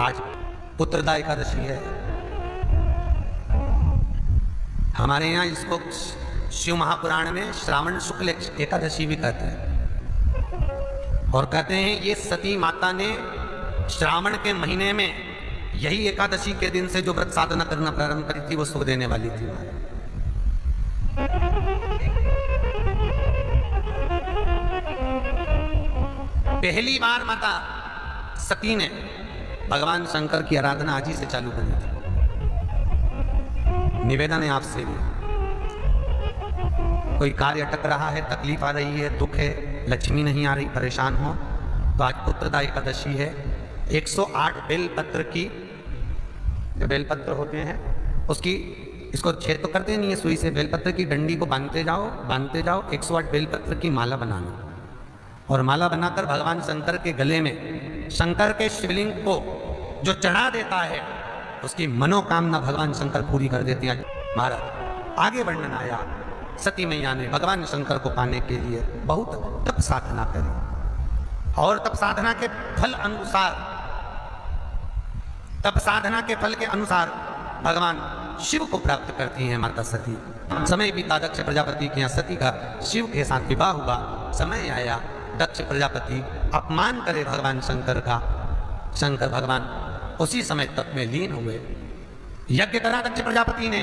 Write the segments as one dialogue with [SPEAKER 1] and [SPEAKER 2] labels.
[SPEAKER 1] आज पुत्रदा एकादशी है। हमारे यहाँ इसको शिव महापुराण में श्रावण शुक्ल एकादशी भी कहते हैं और कहते हैं ये सती माता ने श्रावण के महीने में यही एकादशी के दिन से जो व्रत साधना करना प्रारंभ करी थी वो सुख देने वाली थी। पहली बार माता सती ने भगवान शंकर की आराधना आज ही से चालू करी थी। निवेदन है आपसे भी, कोई कार्य अटक रहा है, तकलीफ आ रही है, दुख है, लक्ष्मी नहीं आ रही, परेशान हो, तो आज पुत्रदा एकादशी है। 108 बेलपत्र की, जो बेलपत्र होते हैं उसकी, इसको छेद तो करते नहीं है सुई से, बेलपत्र की डंडी को बांधते जाओ 108 बेलपत्र की माला बनाना और माला बनाकर भगवान शंकर के गले में, शंकर के शिवलिंग को जो चढ़ा देता है उसकी मनोकामना भगवान शंकर पूरी कर देते हैं। महाराज आगे वर्णन आया, सती मैया ने भगवान शंकर को पाने के लिए बहुत तप साधना करी और तप साधना के फल अनुसार, तप साधना के फल के अनुसार भगवान शिव को प्राप्त करती हैं माता सती। समय बीता, दक्ष प्रजापति के यहाँ सती का शिव के साथ विवाह हुआ। समय आया, दक्ष प्रजापति अपमान करे भगवान शंकर का, शंकर भगवान उसी समय तप में लीन हुए। यज्ञ करा दक्ष प्रजापति ने,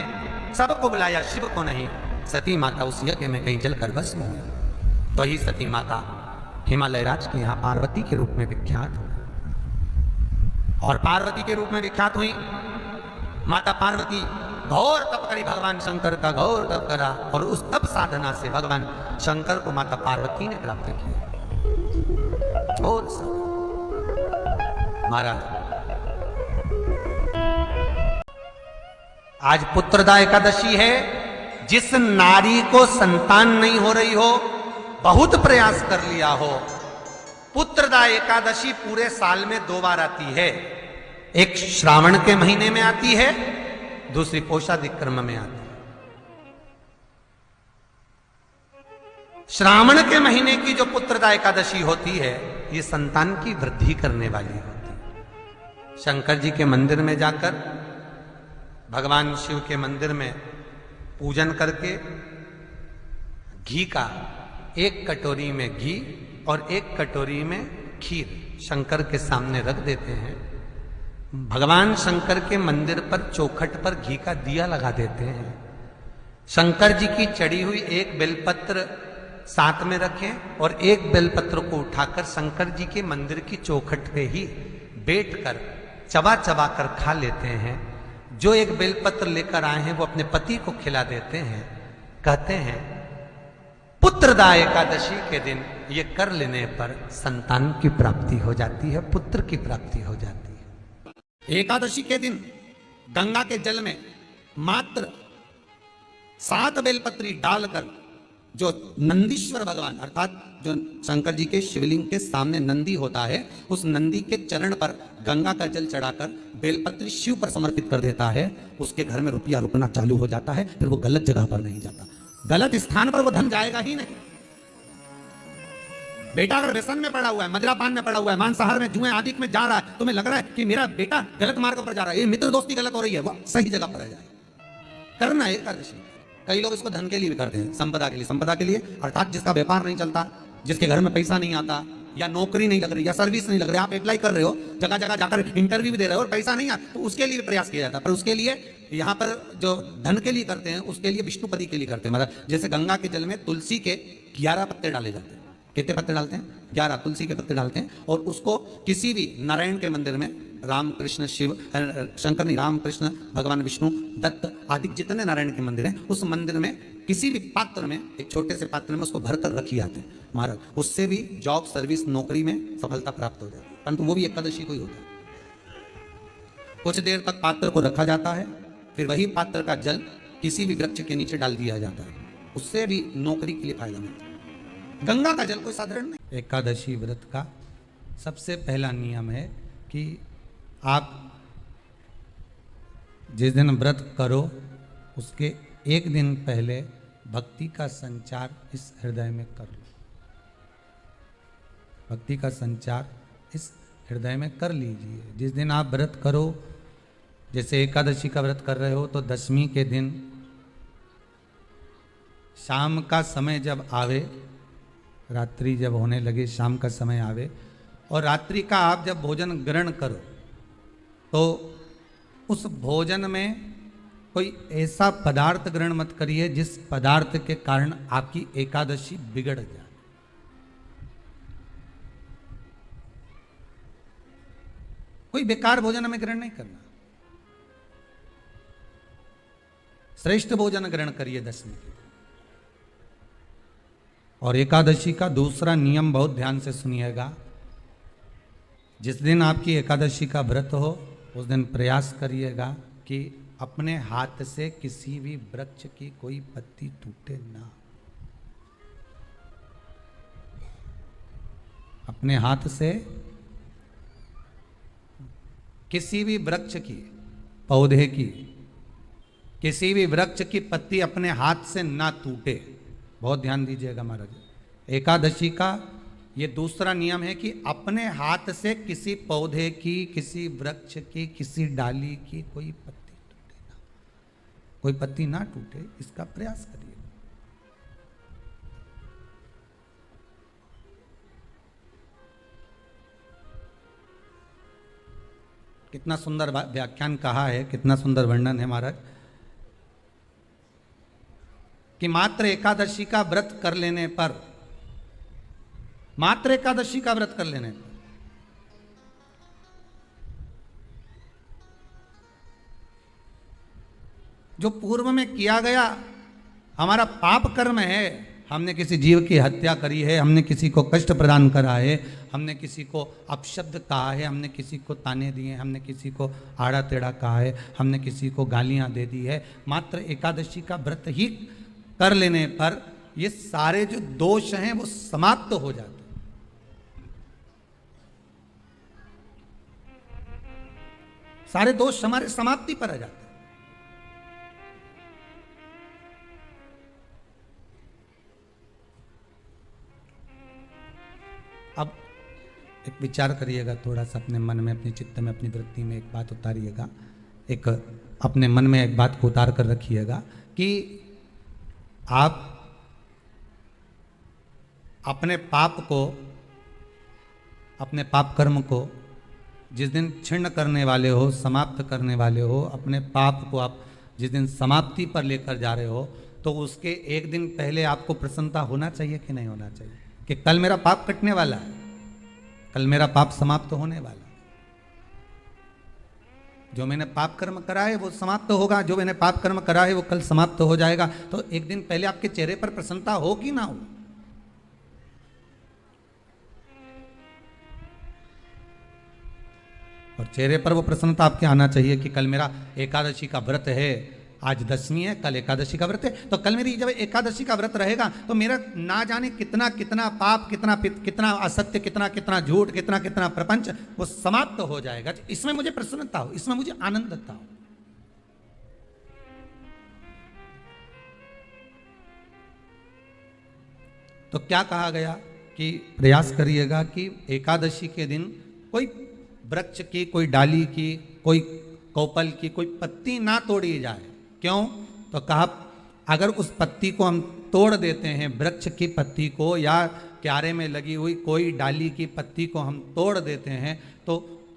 [SPEAKER 1] सबको बुलाया, शिव को नहीं। सती माता उस यज्ञ में कहीं जलकर भस्म हुई। तो ही सती माता हिमालय राज के यहाँ पार्वती के रूप में विख्यात हुई और पार्वती के रूप में विख्यात हुई। माता पार्वती घोर तप करी, भगवान शंकर का घोर तप करा और उस तप साधना से भगवान शंकर को माता पार्वती ने प्राप्त किया। और महाराज आज पुत्रदा एकादशी है। जिस नारी को संतान नहीं हो रही हो, बहुत प्रयास कर लिया हो, पुत्रदा एकादशी पूरे साल में 2 बार आती है। एक श्रावण के महीने में आती है, दूसरी पोषादिक क्रम में आती है। श्रावण के महीने की जो पुत्रदा एकादशी होती है, ये संतान की वृद्धि करने वाली होती है। शंकर जी के मंदिर में जाकर, भगवान शिव के मंदिर में पूजन करके घी का, 1 कटोरी में घी और 1 कटोरी में खीर शंकर के सामने रख देते हैं। भगवान शंकर के मंदिर पर चौखट पर घी का दिया लगा देते हैं। शंकर जी की चढ़ी हुई 1 बेलपत्र साथ में रखें और 1 बेलपत्र को उठाकर शंकर जी के मंदिर की चौखट पे ही बैठकर चबा चबा कर खा लेते हैं। जो 1 बेलपत्र लेकर आए हैं वो अपने पति को खिला देते हैं। कहते हैं पुत्रदा एकादशी के दिन ये कर लेने पर संतान की प्राप्ति हो जाती है, पुत्र की प्राप्ति हो जाती है। एकादशी के दिन गंगा के जल में मात्र 7 बेलपत्री डालकर, जो नंदीश्वर भगवान अर्थात जो शंकर जी के शिवलिंग के सामने नंदी होता है, उस नंदी के चरण पर गंगा का जल चढ़ाकर बेलपत्री शिव पर समर्पित कर देता है, उसके घर में रुपया रुकना चालू हो जाता है। फिर वो गलत जगह पर नहीं जाता, गलत स्थान पर वो धन जाएगा ही नहीं। बेटा अगर व्यसन में पड़ा हुआ है, मदिरापान में पड़ा हुआ है, मांसाहार में, जुए आदि में जा रहा है, तुम्हें लग रहा है कि मेरा बेटा गलत मार्ग पर जा रहा है, ये मित्र दोस्ती गलत हो रही है, वो सही जगह पर जाए, करना है एकादशी। कई लोग इसको धन के लिए भी करते हैं, संपदा के लिए। संपदा के लिए अर्थात जिसका व्यापार नहीं चलता, जिसके घर में पैसा नहीं आता, या नौकरी नहीं लग रही, या सर्विस नहीं लग रही, आप अप्लाई कर रहे हो, जगह जगह जाकर इंटरव्यू भी दे रहे हो और पैसा नहीं आता, तो उसके लिए भी प्रयास किया जाता है। पर उसके लिए यहाँ पर जो धन के लिए करते हैं, उसके लिए विष्णुपति के लिए करते हैं। मतलब जैसे गंगा के जल में तुलसी के 11 पत्ते डाले जाते हैं। कितने पत्ते डालते हैं? 11 तुलसी के पत्ते डालते हैं और उसको किसी भी नारायण के मंदिर में, राम कृष्ण शिव, शंकर नहीं, राम कृष्ण भगवान विष्णु दत्त आदि जितने नारायण के मंदिर हैं, उस मंदिर में किसी भी पात्र में, एक छोटे से पात्र में उसको भरकर रखी जाते हैं महाराज। उससे भी जॉब, सर्विस, नौकरी में सफलता प्राप्त हो जाती है। परंतु वो भी एकादशी को ही होता है। कुछ देर तक पात्र को रखा जाता है, फिर वही पात्र का जल किसी भी वृक्ष के नीचे डाल दिया जाता है, उससे भी नौकरी के लिए फायदा मिलता है। गंगा का जल कोई साधारण नहीं। एकादशी व्रत का सबसे पहला नियम है कि आप जिस दिन व्रत करो उसके 1 दिन पहले भक्ति का संचार इस हृदय में कर लो। भक्ति का संचार इस हृदय में कर लीजिए। जिस दिन आप व्रत करो, जैसे एकादशी का व्रत कर रहे हो, तो दशमी के दिन शाम का समय जब आवे, रात्रि जब होने लगे, शाम का समय आवे, और रात्रि का आप जब भोजन ग्रहण करो, तो उस भोजन में कोई ऐसा पदार्थ ग्रहण मत करिए जिस पदार्थ के कारण आपकी एकादशी बिगड़ जाए। कोई बेकार भोजन हमें ग्रहण नहीं करना, श्रेष्ठ भोजन ग्रहण करिए दशमी के दिन। और एकादशी का दूसरा नियम बहुत ध्यान से सुनिएगा। जिस दिन आपकी एकादशी का व्रत हो, उस दिन प्रयास करिएगा कि अपने हाथ से किसी भी वृक्ष की कोई पत्ती टूटे ना। अपने हाथ से किसी भी वृक्ष की, पौधे की, किसी भी वृक्ष की पत्ती अपने हाथ से ना टूटे। बहुत ध्यान दीजिएगा महाराज। एकादशी का ये दूसरा नियम है कि अपने हाथ से किसी पौधे की, किसी वृक्ष की, किसी डाली की कोई पत्ती टूटे ना, कोई पत्ती ना टूटे, इसका प्रयास करिए। कितना सुंदर व्याख्यान कहा है, कितना सुंदर वर्णन है महाराज, कि मात्र एकादशी का व्रत कर लेने पर, मात्र एकादशी का व्रत कर लेने पर जो पूर्व में किया गया हमारा पाप कर्म है, हमने किसी जीव की हत्या करी है, हमने किसी को कष्ट प्रदान करा है, हमने किसी को अपशब्द कहा है, हमने किसी को ताने दिए, हमने किसी को आड़ा टेढ़ा कहा है, हमने किसी को गालियां दे दी है, मात्र एकादशी का व्रत ही कर लेने पर ये सारे जो दोष हैं वो समाप्त हो जाते हैं। सारे दोष हमारे समाप्ति पर आ जाते हैं। अब एक विचार करिएगा थोड़ा सा अपने मन में, अपने चित्त में, अपनी वृत्ति में एक बात उतारिएगा, एक अपने मन में एक बात को उतार कर रखिएगा कि आप अपने पाप को, अपने पाप कर्म को जिस दिन छिन्न करने वाले हो, समाप्त करने वाले हो, अपने पाप को आप जिस दिन समाप्ति पर लेकर जा रहे हो, तो उसके एक दिन पहले आपको प्रसन्नता होना चाहिए कि नहीं होना चाहिए कि कल मेरा पाप कटने वाला है, कल मेरा पाप समाप्त होने वाला है। जो मैंने पाप कर्म करा है वो समाप्त होगा, जो मैंने पाप कर्म करा है वो कल समाप्त हो जाएगा। तो एक दिन पहले आपके चेहरे पर प्रसन्नता हो कि ना हो? और चेहरे पर वो प्रसन्नता आपके आना चाहिए कि कल मेरा एकादशी का व्रत है, आज दशमी है, कल एकादशी का व्रत है, तो कल मेरी जब एकादशी का व्रत रहेगा तो मेरा ना जाने कितना कितना पाप, कितना असत्य, कितना झूठ, कितना प्रपंच वो समाप्त हो जाएगा। इसमें मुझे प्रसन्नता हो, इसमें मुझे आनंदता हो। तो क्या कहा गया कि प्रयास करिएगा कि एकादशी के दिन कोई वृक्ष की, कोई डाली की, कोई कोपल की कोई पत्ती ना तोड़ी जाए। क्यों? तो कहा अगर उस पत्ती को हम तोड़ देते हैं, वृक्ष की पत्ती को या क्यारे में लगी हुई कोई डाली की पत्ती को हम तोड़ देते हैं, तो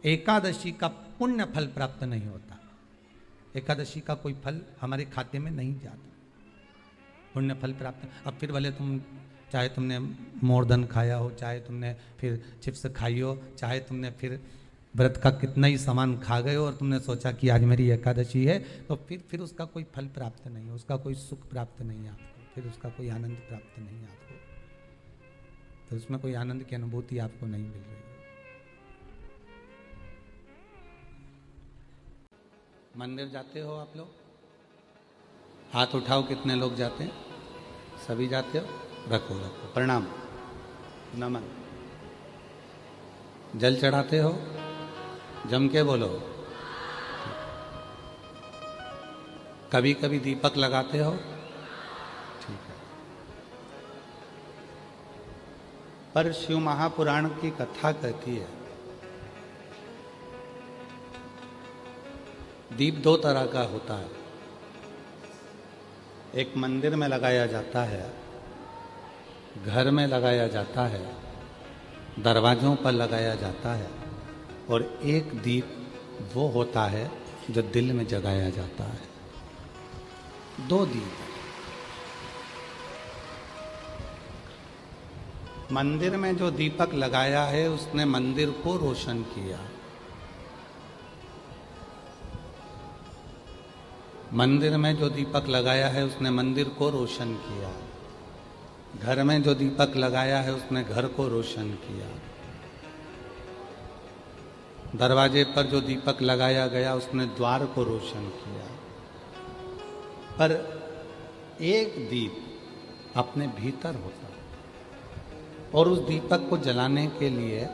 [SPEAKER 1] एकादशी का पुण्य फल प्राप्त नहीं होता, एकादशी का कोई फल हमारे खाते में नहीं जाता, पुण्य फल प्राप्त। अब फिर भले तुम चाहे तुमने मोरधन खाया हो, चाहे तुमने फिर चिप्स खाई हो, चाहे तुमने फिर व्रत का कितना ही सामान खा गए हो और तुमने सोचा कि आज मेरी एकादशी है, तो फिर उसका कोई फल प्राप्त नहीं है, उसका कोई सुख प्राप्त नहीं है आपको, फिर उसका कोई आनंद प्राप्त नहीं है आपको, तो उसमें कोई आनंद की अनुभूति आपको नहीं मिल रही है। मंदिर जाते हो आप लोग? हाथ उठाओ, कितने लोग जाते हैं? सभी जाते हो? रखो रखो, प्रणाम, नमन। जल चढ़ाते हो? जम के बोलो। कभी कभी दीपक लगाते हो? ठीक है। पर शिव महापुराण की कथा कहती है दीप दो तरह का होता है। एक मंदिर में लगाया जाता है, घर में लगाया जाता है, दरवाजों पर लगाया जाता है, और एक दीप वो होता है जो दिल में जगाया जाता है। दो दीप। मंदिर में जो दीपक लगाया है उसने मंदिर को रोशन किया। मंदिर में जो दीपक लगाया है उसने मंदिर को रोशन किया। घर में जो दीपक लगाया है उसने घर को रोशन किया। दरवाजे पर जो दीपक लगाया गया उसने द्वार को रोशन किया। पर एक दीप अपने भीतर होता है, और उस दीपक को जलाने के लिए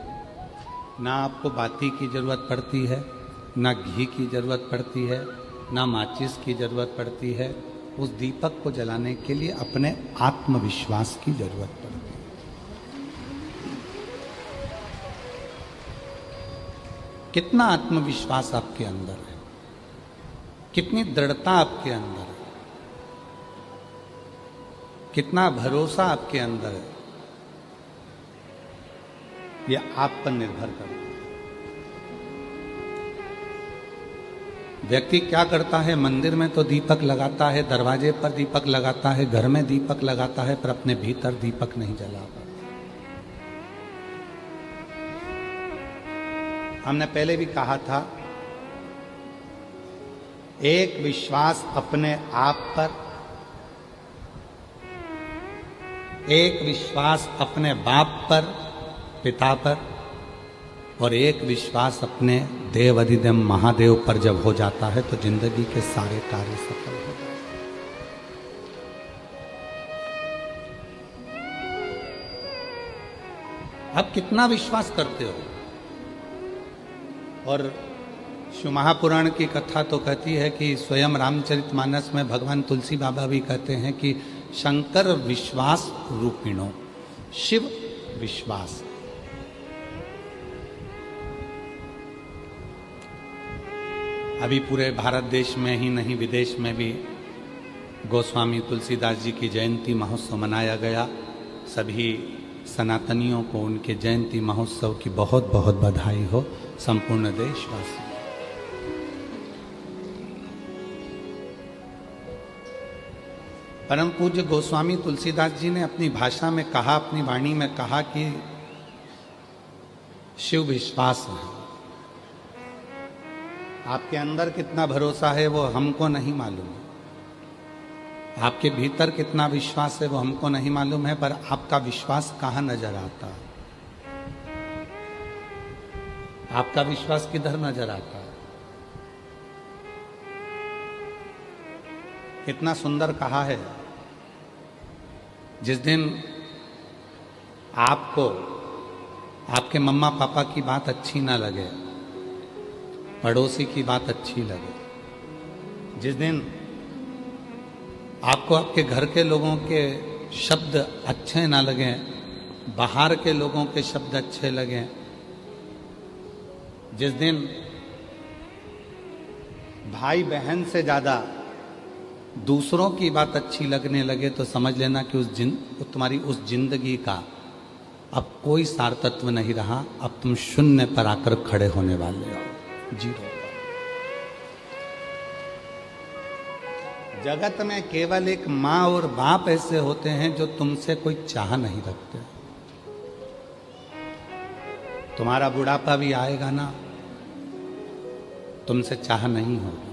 [SPEAKER 1] ना आपको बाती की जरूरत पड़ती है, ना घी की जरूरत पड़ती है, ना माचिस की जरूरत पड़ती है। उस दीपक को जलाने के लिए अपने आत्मविश्वास की जरूरत पड़ती है। कितना आत्मविश्वास आपके अंदर है, कितनी दृढ़ता आपके अंदर है, कितना भरोसा आपके अंदर है, यह आप पर निर्भर करता है। व्यक्ति क्या करता है, मंदिर में तो दीपक लगाता है, दरवाजे पर दीपक लगाता है, घर में दीपक लगाता है, पर अपने भीतर दीपक नहीं जला पाता। हमने पहले भी कहा था, एक विश्वास अपने आप पर, एक विश्वास अपने बाप पर, पिता पर, और एक विश्वास अपने देव अधिदेव महादेव पर जब हो जाता है तो जिंदगी के सारे कार्य सफल हो जाते हैं। आप कितना विश्वास करते हो? और शिव महापुराण की कथा तो कहती है कि स्वयं रामचरितमानस में भगवान तुलसी बाबा भी कहते हैं कि शंकर विश्वास रूपिणो, शिव विश्वास। अभी पूरे भारत देश में ही नहीं, विदेश में भी गोस्वामी तुलसीदास जी की जयंती महोत्सव मनाया गया। सभी सनातनियों को उनके जयंती महोत्सव की बहुत बहुत बधाई हो, संपूर्ण देशवासी। परम पूज्य गोस्वामी तुलसीदास जी ने अपनी भाषा में कहा, अपनी वाणी में कहा कि शिव विश्वास है। आपके अंदर कितना भरोसा है वो हमको नहीं मालूम है, आपके भीतर कितना विश्वास है वो हमको नहीं मालूम है, पर आपका विश्वास कहाँ नजर आता है? आपका विश्वास किधर नजर आता है? कितना सुंदर कहा है, जिस दिन आपको आपके मम्मा पापा की बात अच्छी ना लगे, पड़ोसी की बात अच्छी लगे, जिस दिन आपको आपके घर के लोगों के शब्द अच्छे ना लगें, बाहर के लोगों के शब्द अच्छे लगें, जिस दिन भाई बहन से ज़्यादा दूसरों की बात अच्छी लगने लगे, तो समझ लेना कि तुम्हारी उस जिंदगी का अब कोई सारतत्व नहीं रहा। अब तुम शून्य पर आकर खड़े होने वाले हो, जीरो। जगत में केवल एक माँ और बाप ऐसे होते हैं जो तुमसे कोई चाह नहीं रखते। तुम्हारा बुढ़ापा भी आएगा ना, तुमसे चाह नहीं होगी।